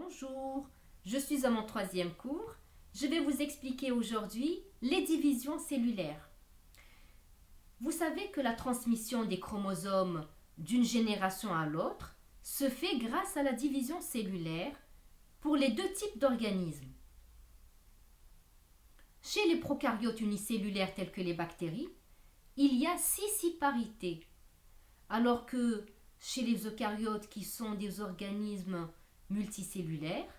Bonjour, je suis à mon troisième cours. Je vais vous expliquer aujourd'hui les divisions cellulaires. Vous savez que la transmission des chromosomes d'une génération à l'autre se fait grâce à la division cellulaire pour les deux types d'organismes. Chez les prokaryotes unicellulaires tels que les bactéries, il y a scissiparité, alors que chez les eucaryotes qui sont des organismes multicellulaires,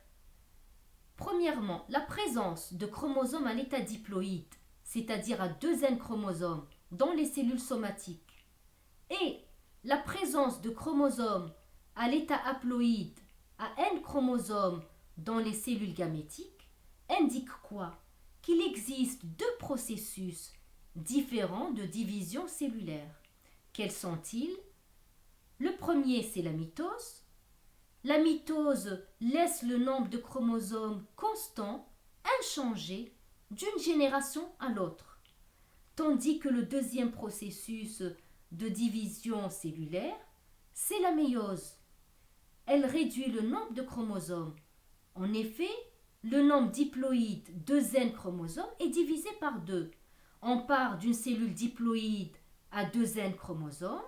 premièrement, la présence de chromosomes à l'état diploïde, c'est-à-dire à deux N chromosomes dans les cellules somatiques, et la présence de chromosomes à l'état haploïde à N chromosomes dans les cellules gamétiques, indique quoi? Qu'il existe deux processus différents de division cellulaire. Quels sont-ils? Le premier, c'est la mitose. La mitose laisse le nombre de chromosomes constant, inchangé, d'une génération à l'autre. Tandis que le deuxième processus de division cellulaire, c'est la méiose. Elle réduit le nombre de chromosomes. En effet, le nombre diploïde de N chromosomes est divisé par 2. On part d'une cellule diploïde à 2 N chromosomes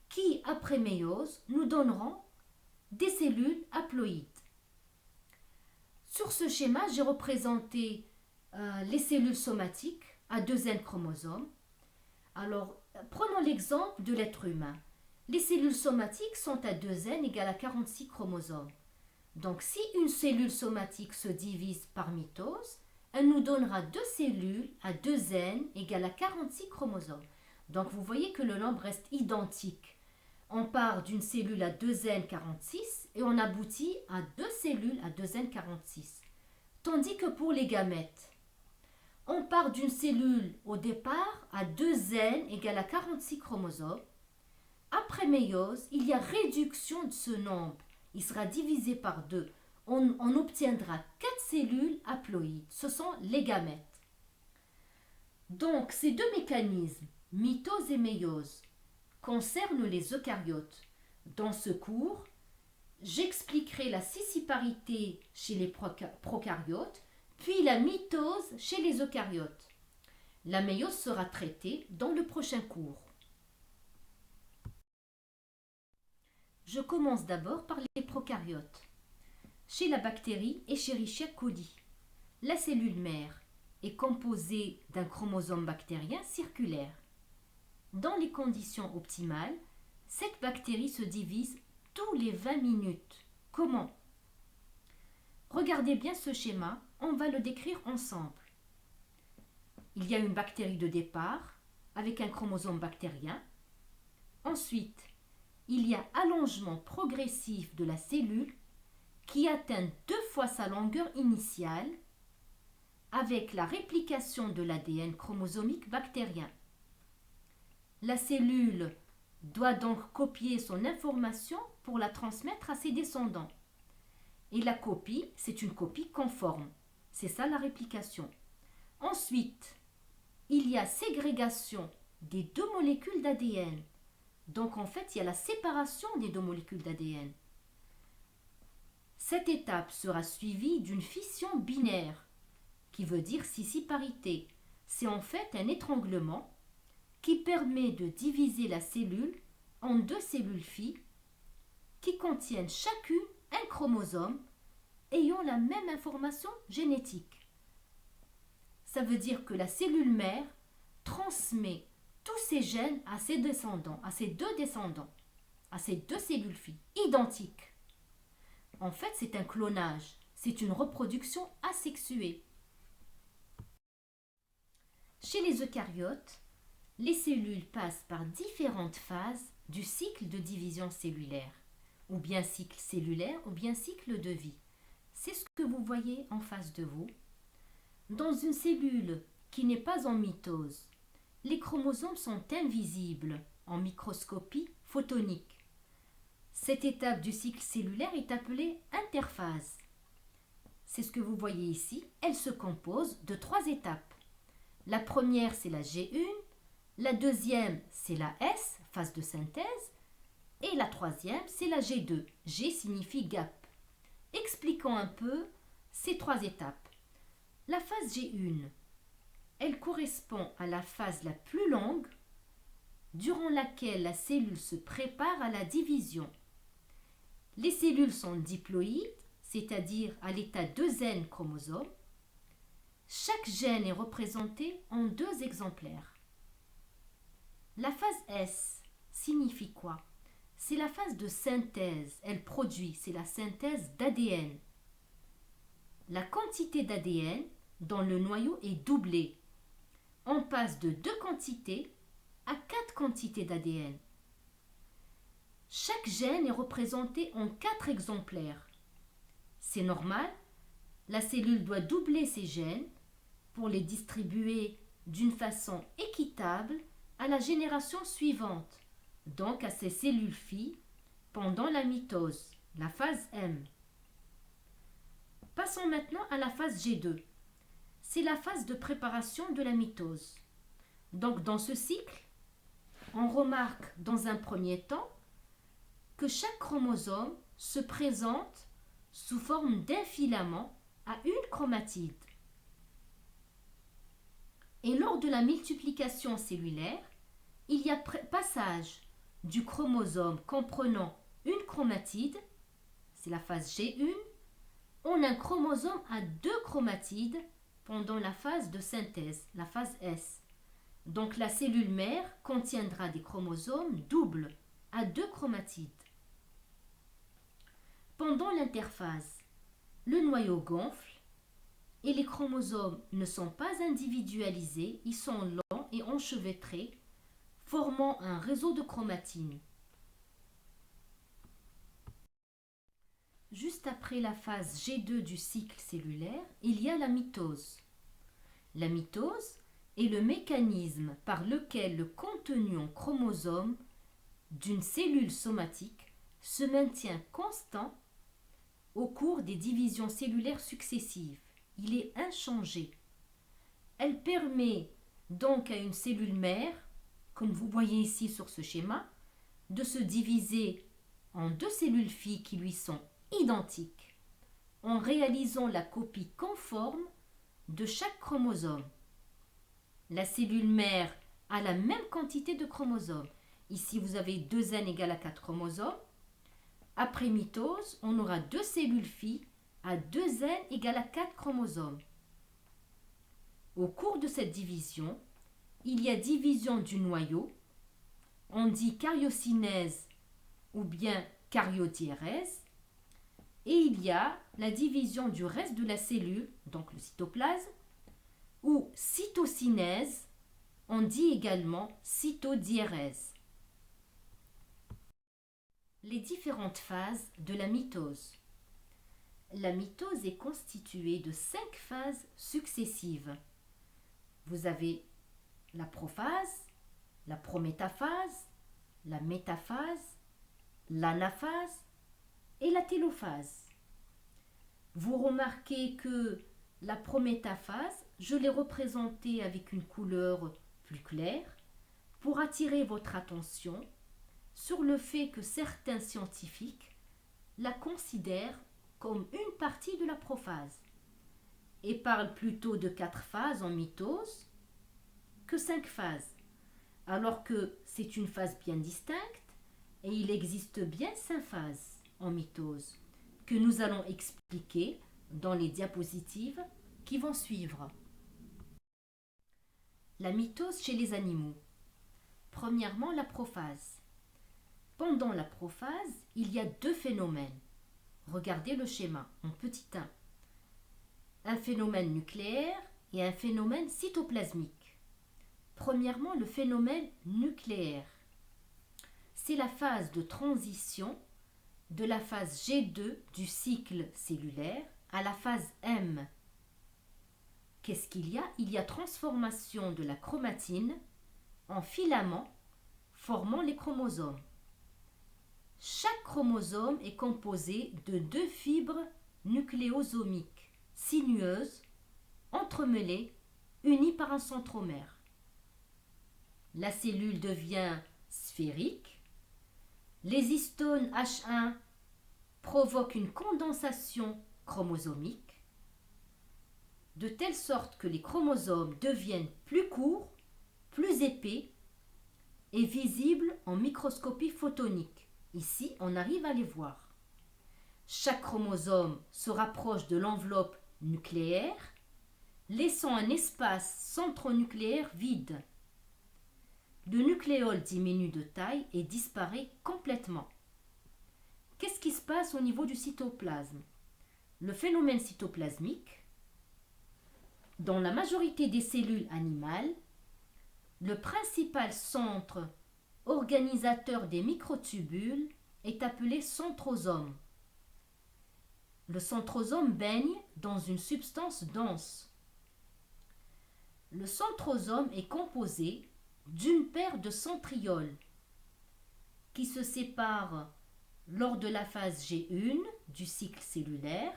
qui, après méiose, nous donneront des cellules haploïdes. Sur ce schéma, j'ai représenté les cellules somatiques à 2 N chromosomes. Alors, prenons l'exemple de l'être humain. Les cellules somatiques sont à 2 N égale à 46 chromosomes. Donc, si une cellule somatique se divise par mitose, elle nous donnera deux cellules à 2 N égale à 46 chromosomes. Donc, vous voyez que le nombre reste identique. On part d'une cellule à 2N46 et on aboutit à deux cellules à 2N46. Tandis que pour les gamètes, on part d'une cellule au départ à 2N égale à 46 chromosomes. Après méiose, il y a réduction de ce nombre. Il sera divisé par 2. On obtiendra 4 cellules haploïdes. Ce sont les gamètes. Donc, ces deux mécanismes, mitose et méiose, concernent les eucaryotes. Dans ce cours, j'expliquerai la scissiparité chez les prokaryotes, puis la mitose chez les eucaryotes. La méiose sera traitée dans le prochain cours. Je commence d'abord par les prokaryotes. Chez la bactérie Escherichia coli, la cellule mère est composée d'un chromosome bactérien circulaire. Dans les conditions optimales, cette bactérie se divise tous les 20 minutes. Comment? Regardez bien ce schéma, on va le décrire ensemble. Il y a une bactérie de départ avec un chromosome bactérien. Ensuite, il y a allongement progressif de la cellule qui atteint 2 fois sa longueur initiale avec la réplication de l'ADN chromosomique bactérien. La cellule doit donc copier son information pour la transmettre à ses descendants. Et la copie, c'est une copie conforme. C'est ça la réplication. Ensuite, il y a ségrégation des deux molécules d'ADN. Donc en fait, il y a la séparation des deux molécules d'ADN. Cette étape sera suivie d'une fission binaire, qui veut dire scissiparité. C'est en fait un étranglement qui permet de diviser la cellule en deux cellules filles qui contiennent chacune un chromosome ayant la même information génétique. Ça veut dire que la cellule mère transmet tous ses gènes à ses descendants, à ses deux descendants, à ces deux cellules filles identiques. En fait, c'est un clonage, c'est une reproduction asexuée. Chez les eucaryotes, les cellules passent par différentes phases du cycle de division cellulaire, ou bien cycle cellulaire, ou bien cycle de vie. C'est ce que vous voyez en face de vous. Dans une cellule qui n'est pas en mitose, les chromosomes sont invisibles en microscopie photonique. Cette étape du cycle cellulaire est appelée interphase. C'est ce que vous voyez ici. Elle se compose de 3 étapes. La première, c'est la G1. La deuxième, c'est la S, phase de synthèse. Et la troisième, c'est la G2. G signifie gap. Expliquons un peu ces 3 étapes. La phase G1, elle correspond à la phase la plus longue durant laquelle la cellule se prépare à la division. Les cellules sont diploïdes, c'est-à-dire à l'état 2N chromosomes. Chaque gène est représenté en 2 exemplaires. La phase S signifie quoi? C'est la phase de synthèse. Elle produit, c'est la synthèse d'ADN. La quantité d'ADN dans le noyau est doublée. On passe de 2 quantités à 4 quantités d'ADN. Chaque gène est représenté en 4 exemplaires. C'est normal, la cellule doit doubler ses gènes pour les distribuer d'une façon équitable à la génération suivante, donc à ses cellules filles, pendant la mitose, la phase M. Passons maintenant à la phase G2. C'est la phase de préparation de la mitose. Donc dans ce cycle, on remarque dans un premier temps que chaque chromosome se présente sous forme d'un filament à une chromatide. Et lors de la multiplication cellulaire, il y a passage du chromosome comprenant une chromatide, c'est la phase G1, en un chromosome à 2 chromatides pendant la phase de synthèse, la phase S. Donc la cellule mère contiendra des chromosomes doubles à 2 chromatides. Pendant l'interphase, le noyau gonfle et les chromosomes ne sont pas individualisés, ils sont longs et enchevêtrés, formant un réseau de chromatines. Juste après la phase G2 du cycle cellulaire, il y a la mitose. La mitose est le mécanisme par lequel le contenu en chromosomes d'une cellule somatique se maintient constant au cours des divisions cellulaires successives. Il est inchangé. Elle permet donc à une cellule mère, comme vous voyez ici sur ce schéma, de se diviser en 2 cellules filles qui lui sont identiques, en réalisant la copie conforme de chaque chromosome. La cellule mère a la même quantité de chromosomes. Ici, vous avez 2N égale à 4 chromosomes. Après mitose, on aura 2 cellules filles à 2N égale à 4 chromosomes. Au cours de cette division, il y a division du noyau. On dit cariocinèse ou bien cariodiérèse. Et il y a la division du reste de la cellule, donc le cytoplasme, ou cytocinèse, on dit également cytodiérèse. Les différentes phases de la mitose. La mitose est constituée de 5 phases successives. Vous avez la prophase, la prométaphase, la métaphase, l'anaphase et la télophase. Vous remarquez que la prométaphase, je l'ai représentée avec une couleur plus claire pour attirer votre attention sur le fait que certains scientifiques la considèrent comme une partie de la prophase et parlent plutôt de 4 phases en mitose que 5 phases, alors que c'est une phase bien distincte et il existe bien 5 phases en mitose que nous allons expliquer dans les diapositives qui vont suivre. La mitose chez les animaux. Premièrement, la prophase. Pendant la prophase, il y a 2 phénomènes. Regardez le schéma en petit 1. Un phénomène nucléaire et un phénomène cytoplasmique. Premièrement, le phénomène nucléaire. C'est la phase de transition de la phase G2 du cycle cellulaire à la phase M. Qu'est-ce qu'il y a? Il y a transformation de la chromatine en filaments formant les chromosomes. Chaque chromosome est composé de 2 fibres nucléosomiques sinueuses, entremêlées, unies par un centromère. La cellule devient sphérique. Les histones H1 provoque une condensation chromosomique, de telle sorte que les chromosomes deviennent plus courts, plus épais et visibles en microscopie photonique. Ici, on arrive à les voir. Chaque chromosome se rapproche de l'enveloppe nucléaire, laissant un espace centronucléaire vide. Le nucléole diminue de taille et disparaît complètement. Qu'est-ce qui se passe au niveau du cytoplasme? Le phénomène cytoplasmique, dans la majorité des cellules animales, le principal centre organisateur des microtubules est appelé centrosome. Le centrosome baigne dans une substance dense. Le centrosome est composé d'une paire de centrioles qui se séparent lors de la phase G1 du cycle cellulaire,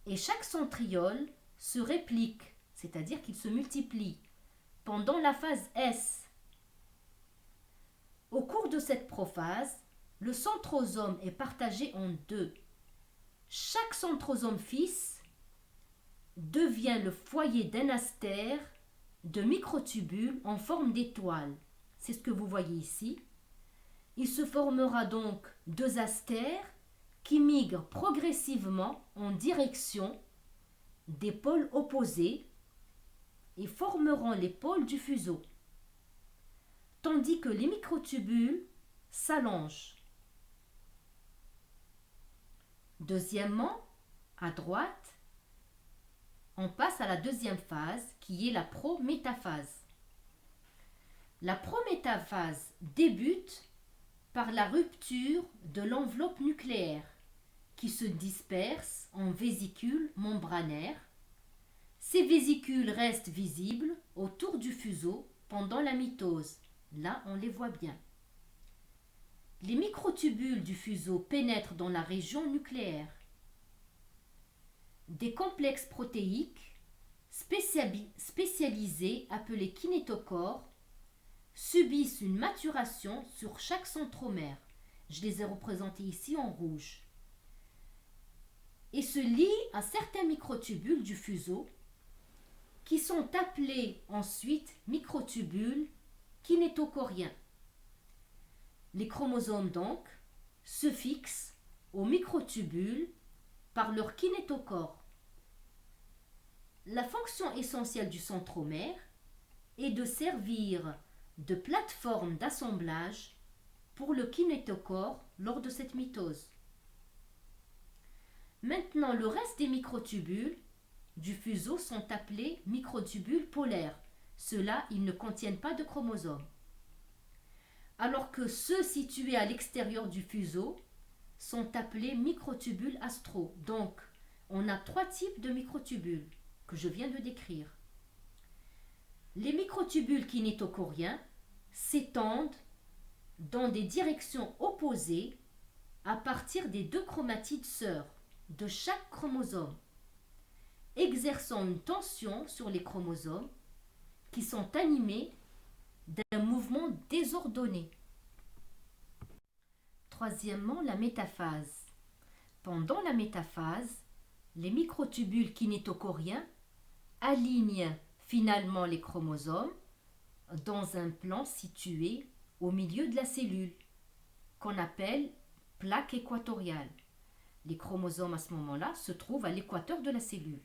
et chaque centriole se réplique, c'est-à-dire qu'il se multiplie, pendant la phase S. Au cours de cette prophase, le centrosome est partagé en deux. Chaque centrosome fils devient le foyer d'un astère de microtubules en forme d'étoile. C'est ce que vous voyez ici. Il se formera donc deux astères qui migrent progressivement en direction des pôles opposés et formeront les pôles du fuseau, tandis que les microtubules s'allongent. Deuxièmement, à droite, on passe à la deuxième phase qui est la prométaphase. La prométaphase débute par la rupture de l'enveloppe nucléaire qui se disperse en vésicules membranaires. Ces vésicules restent visibles autour du fuseau pendant la mitose. Là, on les voit bien. Les microtubules du fuseau pénètrent dans la région nucléaire. Des complexes protéiques spécialisés, appelés kinétochores, subissent une maturation sur chaque centromère. Je les ai représentés ici en rouge. Et se lient à certains microtubules du fuseau qui sont appelés ensuite microtubules kinétochoriens. Les chromosomes donc se fixent aux microtubules par leur kinétochore. La fonction essentielle du centromère est de servir de plateforme d'assemblage pour le kinétochore lors de cette mitose. Maintenant, le reste des microtubules du fuseau sont appelés microtubules polaires. Ceux-là, ils ne contiennent pas de chromosomes. Alors que ceux situés à l'extérieur du fuseau sont appelés microtubules astraux. Donc, on a trois types de microtubules que je viens de décrire. Les microtubules kinétochoriens s'étendent dans des directions opposées à partir des deux chromatides sœurs de chaque chromosome, exerçant une tension sur les chromosomes qui sont animés d'un mouvement désordonné. Troisièmement, la métaphase. Pendant la métaphase, les microtubules kinétochoriens alignent finalement les chromosomes dans un plan situé au milieu de la cellule, qu'on appelle plaque équatoriale. Les chromosomes à ce moment-là se trouvent à l'équateur de la cellule.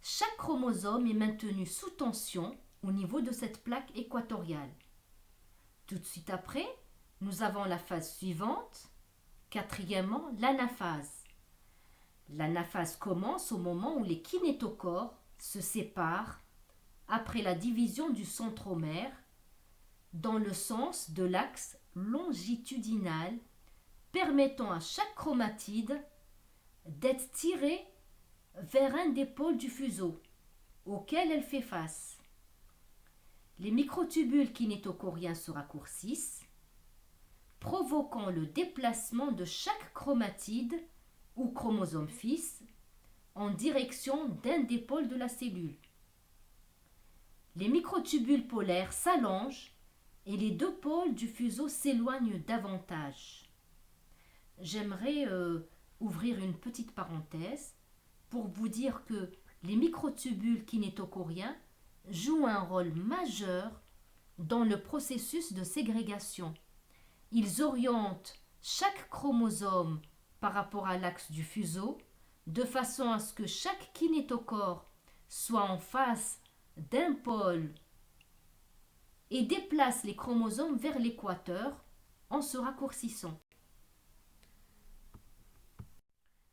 Chaque chromosome est maintenu sous tension au niveau de cette plaque équatoriale. Tout de suite après, nous avons la phase suivante, quatrièmement, l'anaphase. L'anaphase commence au moment où les kinétochores se séparent après la division du centromère dans le sens de l'axe longitudinal, permettant à chaque chromatide d'être tirée vers un des pôles du fuseau auquel elle fait face. Les microtubules kinétochoriens se raccourcissent, provoquant le déplacement de chaque chromatide ou chromosome fils en direction d'un des pôles de la cellule. Les microtubules polaires s'allongent et les deux pôles du fuseau s'éloignent davantage. j'aimerais ouvrir une petite parenthèse pour vous dire que les microtubules kinétochoriens jouent un rôle majeur dans le processus de ségrégation. Ils orientent chaque chromosome par rapport à l'axe du fuseau, de façon à ce que chaque kinétochore soit en face d'un pôle et déplace les chromosomes vers l'équateur en se raccourcissant.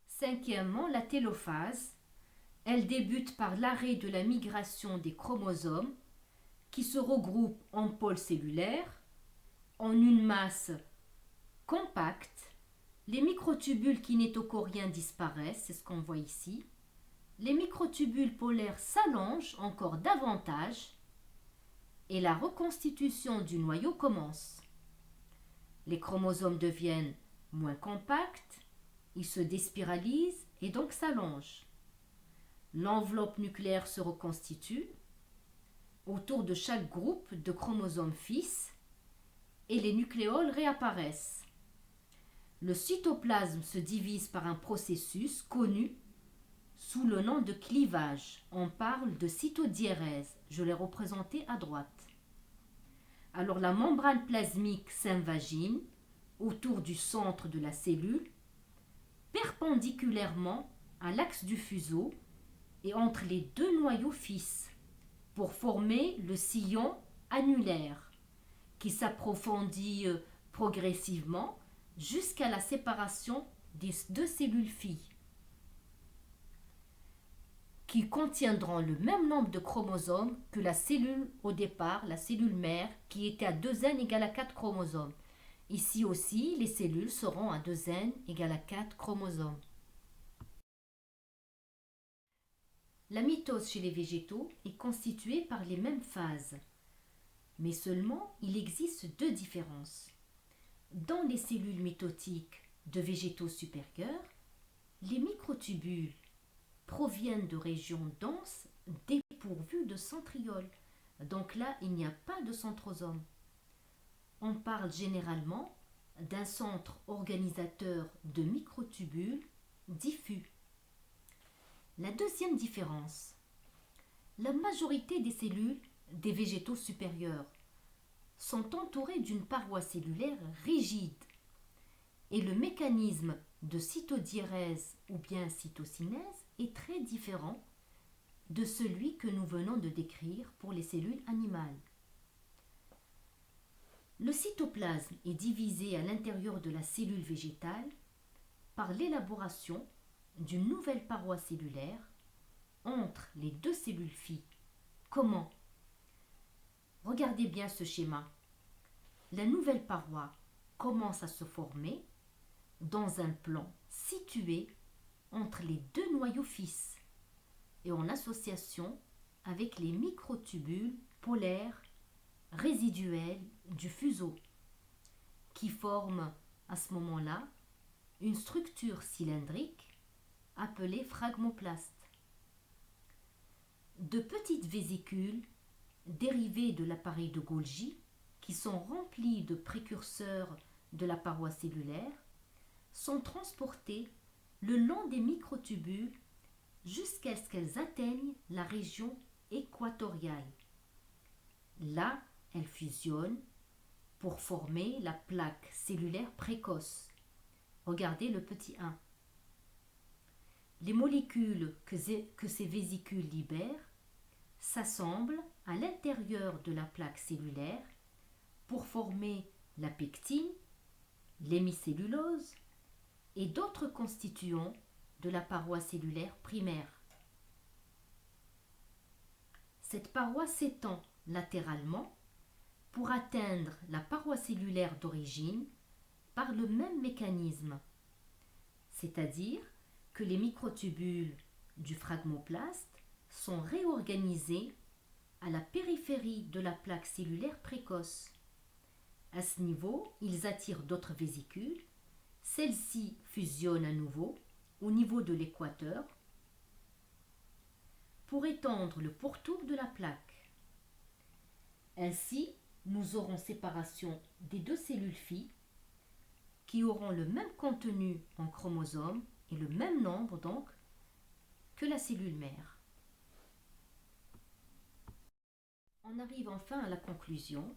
Cinquièmement, la télophase. Elle débute par l'arrêt de la migration des chromosomes qui se regroupent en pôles cellulaires, en une masse compacte. Les microtubules kinétochoriens disparaissent, c'est ce qu'on voit ici. Les microtubules polaires s'allongent encore davantage et la reconstitution du noyau commence. Les chromosomes deviennent moins compacts, ils se déspiralisent et donc s'allongent. L'enveloppe nucléaire se reconstitue autour de chaque groupe de chromosomes fils et les nucléoles réapparaissent. Le cytoplasme se divise par un processus connu sous le nom de clivage. On parle de cytodiérèse. Je l'ai représenté à droite. Alors la membrane plasmique s'invagine autour du centre de la cellule, perpendiculairement à l'axe du fuseau et entre les deux noyaux fils, pour former le sillon annulaire, qui s'approfondit progressivement jusqu'à la séparation des deux cellules filles, qui contiendront le même nombre de chromosomes que la cellule au départ, la cellule mère, qui était à 2n égale à 4 chromosomes. Ici aussi, les cellules seront à 2n égale à 4 chromosomes. La mitose chez les végétaux est constituée par les mêmes phases, mais seulement il existe deux différences. Dans les cellules mitotiques de végétaux supérieurs, les microtubules proviennent de régions denses dépourvues de centrioles. Donc là, il n'y a pas de centrosome. On parle généralement d'un centre organisateur de microtubules diffus. La deuxième différence, la majorité des cellules des végétaux supérieurs sont entourées d'une paroi cellulaire rigide et le mécanisme de cytodiérèse ou bien cytocinèse est très différent de celui que nous venons de décrire pour les cellules animales. Le cytoplasme est divisé à l'intérieur de la cellule végétale par l'élaboration d'une nouvelle paroi cellulaire entre les deux cellules filles. Comment? Regardez bien ce schéma. La nouvelle paroi commence à se former dans un plan situé entre les deux noyaux fils et en association avec les microtubules polaires résiduels du fuseau qui forment à ce moment-là une structure cylindrique appelée phragmoplaste. De petites vésicules dérivées de l'appareil de Golgi qui sont remplies de précurseurs de la paroi cellulaire sont transportées le long des microtubules jusqu'à ce qu'elles atteignent la région équatoriale. Là, elles fusionnent pour former la plaque cellulaire précoce. Regardez le petit 1. Les molécules que ces vésicules libèrent s'assemblent à l'intérieur de la plaque cellulaire pour former la pectine, l'hémicellulose et d'autres constituants de la paroi cellulaire primaire. Cette paroi s'étend latéralement pour atteindre la paroi cellulaire d'origine par le même mécanisme, c'est-à-dire que les microtubules du phragmoplaste sont réorganisés à la périphérie de la plaque cellulaire précoce. À ce niveau, ils attirent d'autres vésicules. Celles-ci fusionnent à nouveau au niveau de l'équateur pour étendre le pourtour de la plaque. Ainsi, nous aurons séparation des deux cellules filles qui auront le même contenu en chromosomes et le même nombre donc que la cellule mère. On arrive enfin à la conclusion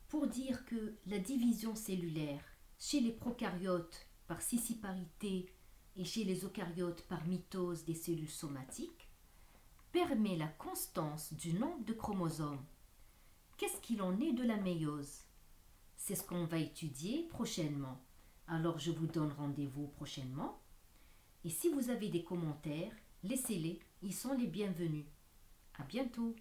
pour dire que la division cellulaire chez les prokaryotes par scissiparité et chez les eucaryotes par mitose des cellules somatiques permet la constance du nombre de chromosomes. Qu'est-ce qu'il en est de la méiose? C'est ce qu'on va étudier prochainement. Alors je vous donne rendez-vous prochainement. Et si vous avez des commentaires, laissez-les, ils sont les bienvenus. À bientôt.